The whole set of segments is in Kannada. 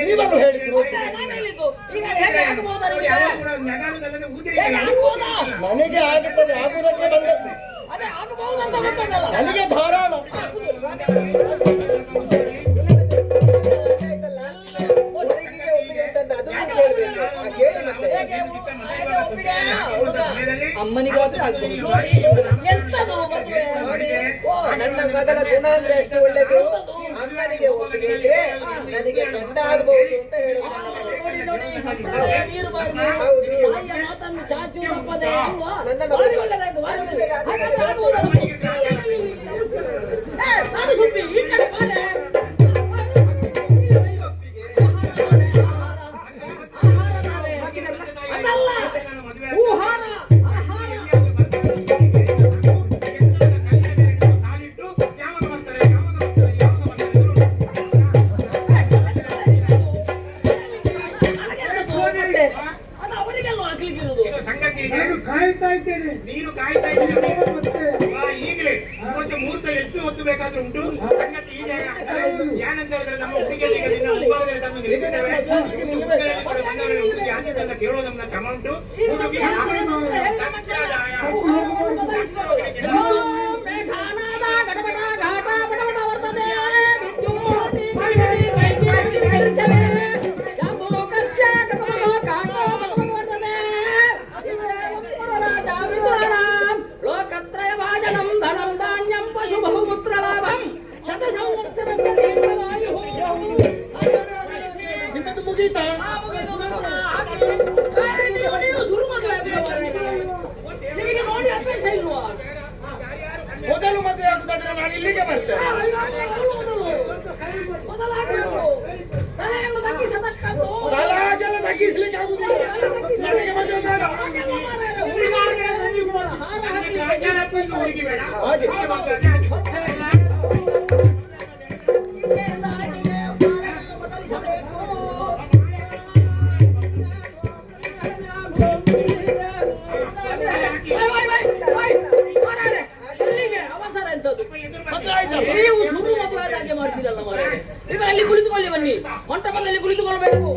ನೀವಲ್ಲೂ ಹೇಳಿದ್ರು ನನಗೆ ಆಗುತ್ತದೆ, ಆಗುವುದಕ್ಕೆ ಬಂದದ್ದು ನನಗೆ ಧಾರಾಳ. ಅಮ್ಮನಿಗಾದ್ರೆ ಆಗ್ತದೆ. ನನ್ನ ಮಗಳ ಗುಣ ಅಂದ್ರೆ ಎಷ್ಟು ಒಳ್ಳೇದು. ಅಮ್ಮನಿಗೆ ಒಪ್ಪಿಗೆ ಇದ್ರೆ ನನಗೆ ಗಂಡ ಆಗಬಹುದು ಅಂತ ಹೇಳುದು ನನ್ನ ಮಗಳು. ಹೌದು, ನನ್ನ ಮಗಳು ನೀನು ಕಾಯ್ತಾ ಇದ್ದೀರಿ ಈಗಲೇ ಇವತ್ತು ಮುಹೂರ್ತ ಎಷ್ಟು ಹೊತ್ತು ಬೇಕಾದ್ರೂ ಉಂಟು. ಸಂಗತಿ ಈಗ ಏನಂತ ಹೇಳಿದ್ರೆ ನಮ್ಮ ಹುಡುಗಿಯರಿಗೆ ಕೇಳೋ ನಮ್ಮ ಕ್ರಮ ಉಂಟು. ಮೊದಲು ಮದುವೆ ಆಗುದಾದ್ರೆ ನಾನು ಇಲ್ಲಿಗೆ ಬರ್ತೇನೆ. ತಲಾಗೆಲ್ಲ ತಗ್ಗಿಸ್ಲಿಕ್ಕೆ ಆಗುದಿಲ್ಲ. ನನಗೆ ಮದುವೆ ಬೇಡ. ಹಾಗೆ ನೀವು ಸುದು ಮದುವೆ ಹಾಗೆ ಮಾಡ್ತೀರಲ್ಲ ಮಾರೆ. ಈಗ ಅಲ್ಲಿ ಕುಳಿತುಕೊಳ್ಳಿ, ಬನ್ನಿ ಮಂಟಪದಲ್ಲಿ ಕುಳಿತುಕೊಳ್ಬೇಕು.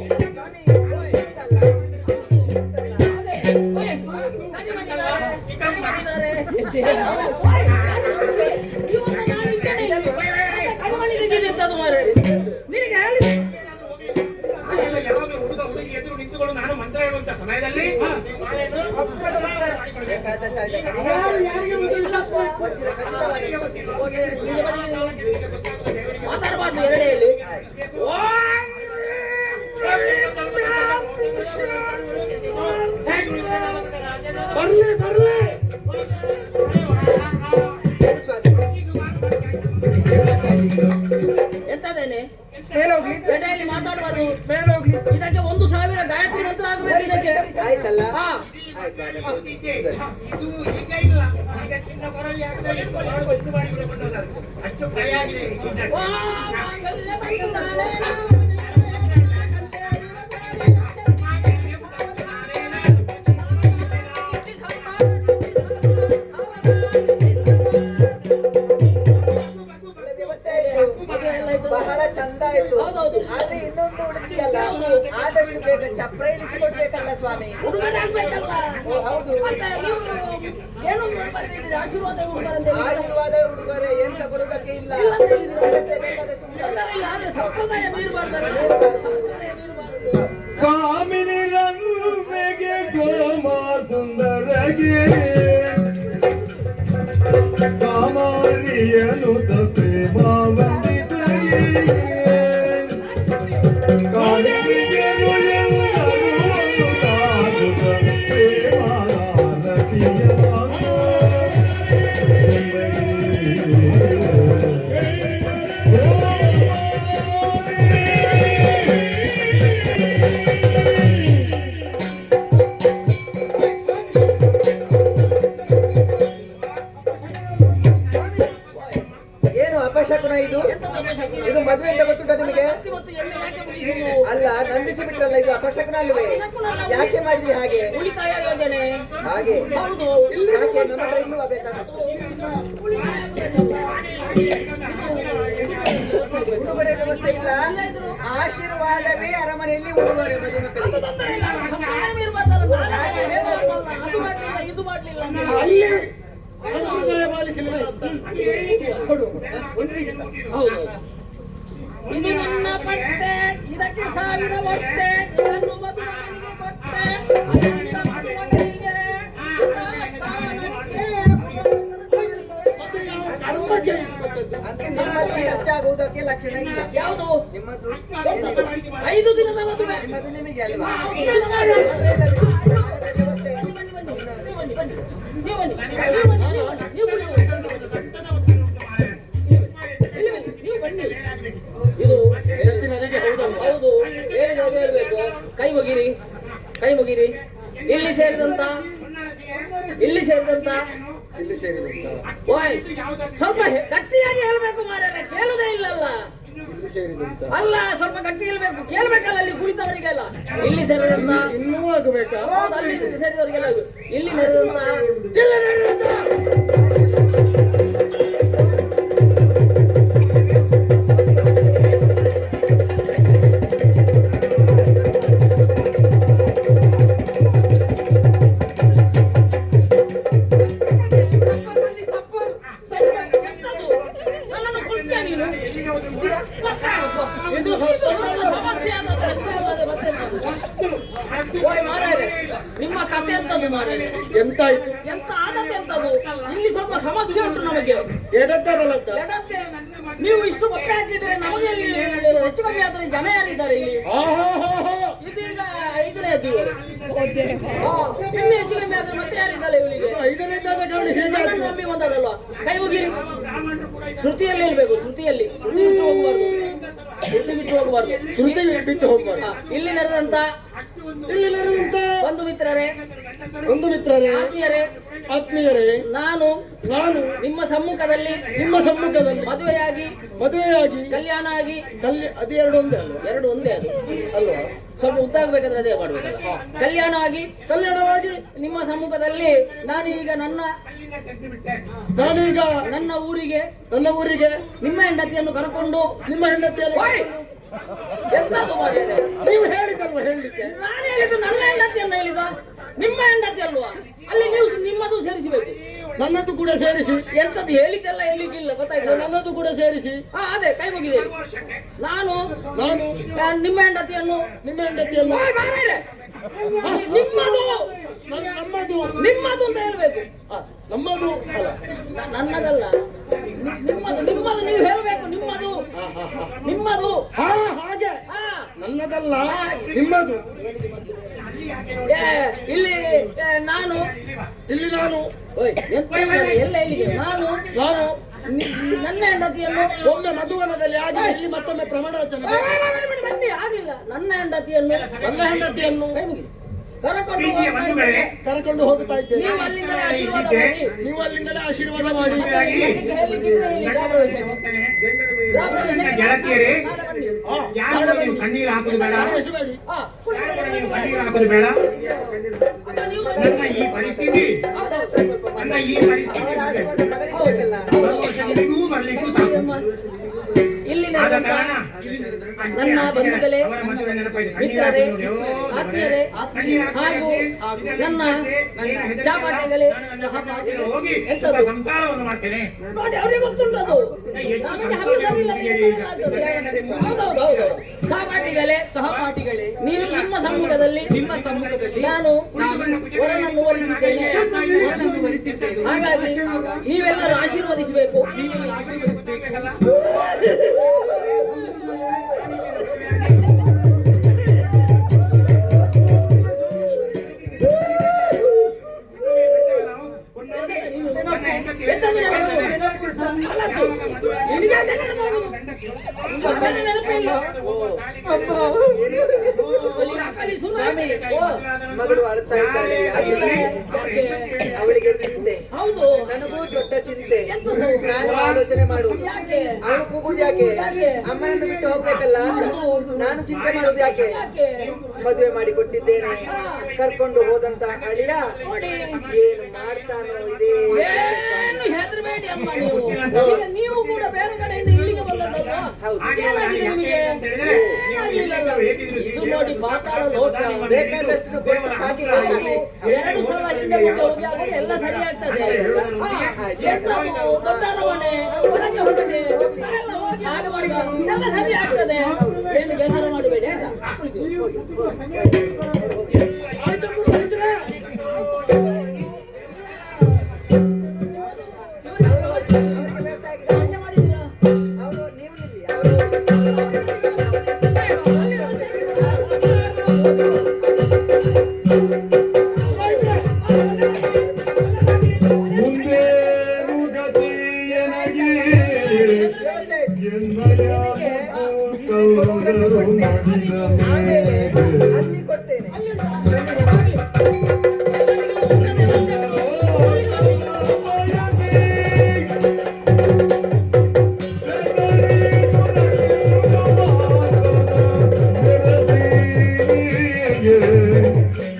ನಾನು ಮಂತ್ರ ಹೇಳುವಂತ ಸಮಯದಲ್ಲಿ ಮಾತಾಡಬಾರ್ದು ಎರಡೇಲಿ. ಬರ್ಲಿ ಬರ್ಲಿ. ಎಂತದೇನೆ ಮೇಲೋಗ್ಲಿ, ಗಡೆಯಲ್ಲಿ ಮಾತಾಡಬಾರ್ದು. ಮೇಲೋಗ್ಲಿ. ಇದಕ್ಕೆ 1000 ಗಾಯತ್ರಿ ಮಂತ್ರ ಆಗಬೇಕು. ಇದಕ್ಕೆ ಆಯ್ತಲ್ಲ. ಅಷ್ಟು ಭಯ ಆಗಿದೆ. ಬಹಳ ಚಂದ ಆಯ್ತು. ಆದ್ರೆ ಇನ್ನೊಂದು ಉಳಿದಿಲ್ಲ, ಆದಷ್ಟು ಬೇಗ ಚಪ್ರ ಇಳಿಸಿಕೊಡ್ಬೇಕಲ್ಲ ಸ್ವಾಮಿ. ಹೌದು, ಆಶೀರ್ವಾದ ಉಡುಗೊರೆ ಎಂತ ಕೊಡುವುದಕ್ಕೆ ಇಲ್ಲ. ಬೇಕಾದಷ್ಟು ಕಾಮಿನಿ ರಂಗುಗೆ ಸೋಮ ಸುಂದರಗೆ ಕಾಮಾರಿಯನು ಪ್ರೇಮ ಅಪಶಕುನ ಇದು. ಇದು ಮದುವೆ ಅಂತ ಗೊತ್ತುಂಟ ನಿಮಗೆ? ಅಲ್ಲ, ನಂದಿಸಿ ಬಿಟ್ರಲ್ಲ, ಇದು ಅಪಶಕುನ ಅಲ್ವೇ? ಯಾಕೆ ಮಾಡಿದ್ರಿ ಹಾಗೆ? ಉಳಿತಾಯ ಯೋಜನೆ ಹಾಗೆ. ಹೌದು. ಯಾಕೆ ನಮ್ಮ ಹತ್ರ ಇಲ್ಲವಾ ಬೇಕಾದಷ್ಟು? ಇಲ್ಲಾಯ್ತು. ಆಶೀರ್ವಾದವೇ ಅರಮನೆಯಲ್ಲಿ ಉಡುಗೊರೆ ಮದುಮಕ್ಕಳಿಗೆ. ತೊಂದರೆ ಇಲ್ಲ, ಸಮಯ ಇರ್ಬಾರ್ದಲ್ಲ, ನಾಳೆ ಹೇಳ್ಬಾರ್ದಲ್ಲ, ಅದು ಮಾಡ್ಲಿಲ್ಲ ಇದು ಮಾಡ್ಲಿಲ್ಲ ಅಂತ. ಅಲ್ಲಿ ಸಂಪ್ರದಾಯ ಪಾಲಿಸಲಿಲ್ಲ ಅಂತ ಕೊಡು. ಹೌದು. ಇದು ನನ್ನ ಪಟ್ಟೆ, ಇದಕ್ಕೆ 1000 ಹೊಟ್ಟೆ, ಇದನ್ನು ಮದುಮಗನಿಗೆ ಕೊಟ್ಟೆ, ಅದರಿಂದ ಮದುಮಗನಿಗೆ ಯಥಾಸ್ಥಾನಕ್ಕೆ ಮತ್ತೆ ಯಾವ ಕರ್ಮಕ್ಕೆ ಕೊಟ್ಟದ್ದು? ಅಂತ ನಿಮ್ಮಲ್ಲಿ ಹೆಚ್ಚಾಗುವುದಕ್ಕೆ ಲಕ್ಷಣ ಇಲ್ಲ. ಯಾವುದು? ನಿಮ್ಮದು ಎಂತದು? 5 ದಿನದ ಮದುವೆ. ನಿಮ್ಮದು ನಿಮಗೆ ಅಲ್ವಾ? ಬನ್ನಿ, ಬನ್ನಿ, ಬನ್ನಿ. ನೀವು ಬನ್ನಿ, ನೀವು ಬನ್ನಿ, ನೀವು ಬನ್ನಿ, ನೀವು ಬನ್ನಿ, ನೀವು ಬನ್ನಿ. ಇದು ಹೆಂಡತಿ ನನಗೆ ಹೌದಲ್ಲ? ಹೌದು, ಹೇಳಿದಾಗ ಹೇಳ್ಬೇಕು. ಕೈ ಮುಗಿರಿ, ಕೈ ಮುಗಿರಿ. ಇಲ್ಲಿ ಸೇರಿದಂತ ಇಲ್ಲಿ ಸೇರಿದಂತ ಓಯ್, ಸ್ವಲ್ಪ ಗಟ್ಟಿಯಾಗಿ ಹೇಳ್ಬೇಕು ಮಾರ್ರೆ, ಕೇಳುದೇ ಇಲ್ಲಲ್ಲ. ಇಲ್ಲಿ ಸೇರಿದಂತ ಅಲ್ಲ, ಸ್ವಲ್ಪ ಗಟ್ಟಿ ಹೇಳ್ಬೇಕು, ಕೇಳ್ಬೇಕಲ್ಲ ಅಲ್ಲಿ ಕುಳಿತವರಿಗೆಲ್ಲ. ಇಲ್ಲಿ ಸೇರಿದಂತ, ಇನ್ನೂ ಆಗಬೇಕಾ? ಹೌದು, ಅಲ್ಲಿ ಸೇರಿದವರಿಗೆಲ್ಲ ಇಲ್ಲಿ ನೆರೆದಂತ, ಇಲ್ಲಿ ನಡೆದಂತ ಎಂತದು? ನನ್ನನ್ನು ಕುಳಿತ್ಯಾ ನೀನು? ಇದು ಸಮಸ್ಯೆ ಆದದ್ದು ಅಷ್ಟೇ ಅಲ್ಲದೆ ಮತ್ತೆಂತದು? ಓಯ್ ಮಾರಾಯರೆ, ನಿಮ್ಮ ಕಥೆ ಎಂತದ್ದು ಮಾರಾಯರೆ? ಎಂತಾಯ್ತು? ಎಂತ ಆದದ್ದು ಎಂತದು? ಇಲ್ಲಿ ಸ್ವಲ್ಪ ಸಮಸ್ಯೆ ಉಂಟು ನಮಗೆ. ಎಡತ್ತ ಬಲತ್ತ ಎಡತ್ತೆ, ನೀವು ಇಷ್ಟು ಮೊಟ್ಟೆ ಹಾಕಿದ್ರೆ ನಮಗೆ ಇಲ್ಲಿ ಹೆಚ್ಚು ಕಮ್ಮಿ ಆದ್ರೆ ಜನ ಯಾರಿದ್ದಾರೆ ಇಲ್ಲಿ? ಇದೀಗ 5ನೇದು. ಇನ್ನು ಹೆಚ್ಚು ಕಮ್ಮಿ ಆದ್ರೆ ಮತ್ತೆ ಯಾರಿದ್ದಾರೆ ಇವಳಿಗೆ? 5ನೇದಾದ ಕಾರಣ ನನ್ನನ್ನು ಹೀಗಾಯ್ತು. ನಂಬಿ ಬಂದದಲ್ವಾ? ಕೈ ಮುಗಿರಿ. ಶ್ರುತಿಯಲ್ಲಿ ಹೇಳ್ಬೇಕು, ಶ್ರುತಿಯಲ್ಲಿ. ಶ್ರುತಿ ಬಿಟ್ಟು ಹೋಗಬಾರ್ದು, ಶ್ರುತಿ ಬಿಟ್ಟು ಹೋಗಬಾರ್ದು. ಶ್ರುತಿ ಬಿಟ್ಟು ಹೋಗ್ಬಾರ್ದು. ಇಲ್ಲಿ ನಡೆದಂತ ಇಲ್ಲಿ ನಡೆದಂತ ಬಂಧು ಮಿತ್ರರೇ, ಒಂದು ಮಿತ್ರರೇ, ಆತ್ಮೀಯರೇ, ನಾನು ನಾನು ನಿಮ್ಮ ಸಮ್ಮುಖದಲ್ಲಿ ನಿಮ್ಮ ಸಮ್ಮುಖದಲ್ಲಿ ಮದುವೆಯಾಗಿ ಮದುವೆಯಾಗಿ ಕಲ್ಯಾಣ ಆಗಿ ಅದು ಎರಡು ಒಂದೇ ಅಲ್ವಾ? ಎರಡು ಒಂದೇ ಅದು ಅಲ್ವಾ? ಸ್ವಲ್ಪ ಉದ್ದಾಗಬೇಕಾದ್ರೆ ಅದೇ ಮಾಡ್ಬೇಕಲ್ಲ. ಕಲ್ಯಾಣ ಆಗಿ ಕಲ್ಯಾಣವಾಗಿ ನಿಮ್ಮ ಸಮ್ಮುಖದಲ್ಲಿ ನಾನೀಗ ನಾನೀಗ ನನ್ನ ಊರಿಗೆ ನಿಮ್ಮ ಹೆಂಡತಿಯನ್ನು ಕರ್ಕೊಂಡು ನಿಮ್ಮ ಹೆಂಡತಿಯಲ್ಲಿ ಓಯ್! ಎಂತದು ಮಾರ್ರೆ? ನೀವು ಹೇಳಿದ್ದಲ್ವ ಹೇಳಲಿಕ್ಕೆ? ನಾನು ಹೇಳಿದ್ದು ನನ್ನ ಹೆಂಡತಿಯನ್ನು ಹೇಳಿದ, ನಿಮ್ಮ ಹೆಂಡತಿ ಅಲ್ವಾ? ಅಲ್ಲಿ ನೀವು ನಿಮ್ಮದು ಸೇರಿಸಬೇಕು. ನನ್ನದು ಕೂಡ ಸೇರಿಸಿ. ಎಂತದ್ದು ಹೇಳಿದ್ದೆಲ್ಲ ಹೇಳಿಕ್ಕಿಲ್ಲ, ಗೊತ್ತಾಯ್ತು? ನನ್ನದು ಕೂಡ ಸೇರಿಸಿ. ಅದೇ ಕೈ ಮುಗಿದೇನೆ. ನಾನು ನಿಮ್ಮ ಹೆಂಡತಿಯನ್ನು ನಿಮ್ಮ ಹೆಂಡತಿಯನ್ನು ಓಯ್ ಮಾರ್ರೆ! ನಿಮ್ಮದು ನಿಮ್ಮದು ಅಂತ ಹೇಳ್ಬೇಕು. ನಮ್ಮದು ಅಲ್ಲ, ನನ್ನದಲ್ಲ, ನಿಮ್ಮದು ನೀವು ಹೇಳ್ಬೇಕು. ನಿಮ್ಮದು ಹಾಗೆ ಹಾ. ನನ್ನದಲ್ಲ, ನಿಮ್ಮದು. ಇಲ್ಲಿ ನಾನು ಓಯ್, ಎಂತ ಮಾರ್ರೆ, ಎಲ್ಲ ಹೇಳಿದೆ. ನಾನು ನನ್ನ ಹೆಂಡತಿಯನ್ನು ಒಮ್ಮೆ ಮಧುವನದಲ್ಲಿ ಆಗಿ ಇಲ್ಲಿ ಮತ್ತೊಮ್ಮೆ ಪ್ರಮಾಣ ವಚನ ಬನ್ನಿ, ಆಗ್ಲಿಲ್ಲ. ನನ್ನ ಹೆಂಡತಿಯನ್ನು ಕೈ ಮುಗಿ ಕರೆಕೊಂಡು ಹೋಗ್ತಾ ಇದ್ದೇನೆ. ನೀವು ಅಲ್ಲಿಂದಲೇ ಆಶೀರ್ವಾದ ಮಾಡಿ. ನೀವು ಅಲ್ಲಿಂದಲೇ ಆಶೀರ್ವಾದ ಮಾಡಿ. ಹೇಳಲಿಕ್ಕಿದ್ರೆ ಇಲ್ಲಿ ಗೃಹಪ್ರವೇಶಕ್ಕೆ ಗೆಳತಿಯರೇ, ನಾಳೆ ಬನ್ನಿ. ಯಾರು ನೀವು ಕಣ್ಣೀರು ಹಾಕುದು ಬೇಡ, ಕರೆಸಬೇಡಿ. ಕಣ್ಣೀರು ಹಾಕುದು ಬೇಡ. ನೀವು ನನ್ನ ಈ ಪರಿಸ್ಥಿತಿ ಅವರ ಆಶೀರ್ವಾದ ಮಗನಿಗೆ ಬೇಕಲ್ಲ. ನಿಮಗೂ ಬರ್ಲಿಕ್ಕೂ ಸಾಕು. ಇಲ್ಲಿ ಆದ ನಡೆದಂತ ಕಾರಣ ನನ್ನ ಬಂಧುಗಳೇ, ಅವರ ಮದುವೆ ನೆನಪಾಯ್ತು. ಮಿತ್ರರೇ, ಆತ್ಮೀಯರೇ ಹಾಗೂ ನನ್ನ ಚಾಪಾಟೆಗಳೇ, ಹೋಗಿ ಎಂತದು? ಸಂಸಾರವನ್ನು ಮಾಡ್ತೇನೆ. ನೋಡಿ ಅವರಿಗೆ ಗೊತ್ತುಂಟು ಅದು. ನಮಗೆ ಹಬ್ಬ ಸರಿ ಇಲ್ಲದೆ ಎಂತದೆಲ್ಲ ಆಗ್ತದೆ. ಹೌದೌದು. ಸಹಪಾಠಿಗಳೇ, ನೀವು ನಿಮ್ಮ ಸಮ್ಮುಖದಲ್ಲಿ ನಾನು ವರನನ್ನು ವರಿಸಿದ್ದೇನೆ. ಹಾಗಾಗಿ ನೀವೆಲ್ಲರೂ ಆಶೀರ್ವದಿಸಬೇಕು. ಮಗಳು ಅಳ್ತಾ ಇದ್ದಾಳೆ, ಅವಳಿಗೆ ಚಿಂತೆ. ಹೌದು. ನನಗೂ ದೊಡ್ಡ ಚಿಂತೆ. ಎಂತದು? ನಾನು ಆಲೋಚನೆ ಮಾಡುವುದು ಯಾಕೆ? ಅವಳು ಕೂಗುದು ಯಾಕೆ? ಯಾಕೆ? ಅಮ್ಮನನ್ನು ಬಿಟ್ಟು ಹೋಗ್ಬೇಕಲ್ಲ ಅಂತ. ನಾನು ಚಿಂತೆ ಮಾಡುದು ಯಾಕೆ? ಯಾಕೆ? ಮದುವೆ ಮಾಡಿ ಕೊಟ್ಟಿದ್ದೇನೆ, ಕರ್ಕೊಂಡು ಹೋದಂತ ಅಳಿಯ ನೋಡಿ, ಏನು ಮಾಡ್ತಾನೋ ಇದೇ ಏನು ಹೆದರಬೇಡಿ ಅಮ್ಮ ನೀವು. ಈಗ ನೀವು ಕೂಡ ಬೇರೆ ಕಡೆಯಿಂದ ಇಲ್ಲಿಗೆ ಬಂದದ್ದಲ್ವಾ? ಹೌದು. ಏನಾಗಿದೆ ನಿಮಗೆ? ಏನಾಗ್ಲಿಲ್ಲಲ್ಲ. ಇದು ನೋಡಿ ಪಾತಾಳ ಲೋಕ. ಬೇಕಾದಷ್ಟು ಕೊಟ್ಟು ಸಾಕಿ ಸಾಕು. 2 ಸಲ ಹಿಂದೆ ಮುಂದೆ ಹೋಗಿ ಆವಾಗ ಎಲ್ಲ ಸರಿ ಆಗ್ತದೆ. ಎಂತದು ದೊಡ್ಡ ಅರಮನೆ, ಒಳಗೆ ಹೊರಗೆ ಎಲ್ಲ ಹೋಗಿ ಆಗುವಾಗ ಎಲ್ಲ ಸರಿ ಆಗ್ತದೆ. ಏನು ಬೇಸರ ಮಾಡಬೇಡಿ ಆಯ್ತಾ? ಆಯ್ತು ಪುರೋಹಿತ್ರೆ. ನಾಶ ಮಾಡಿದ್ದೀರಾ? ಅವರು ನೀವು ನಿಲ್ಲಿ. ಮುಂದೇನು ಗತಿಯನಗಿ ಎನ್ನಯ ಕೌರವರು ಮಾಡಿದ ಆಮೇಲೆ ಮೇಲೆ ಅಲ್ಲಿ ಕೊಡ್ತೇನೆ.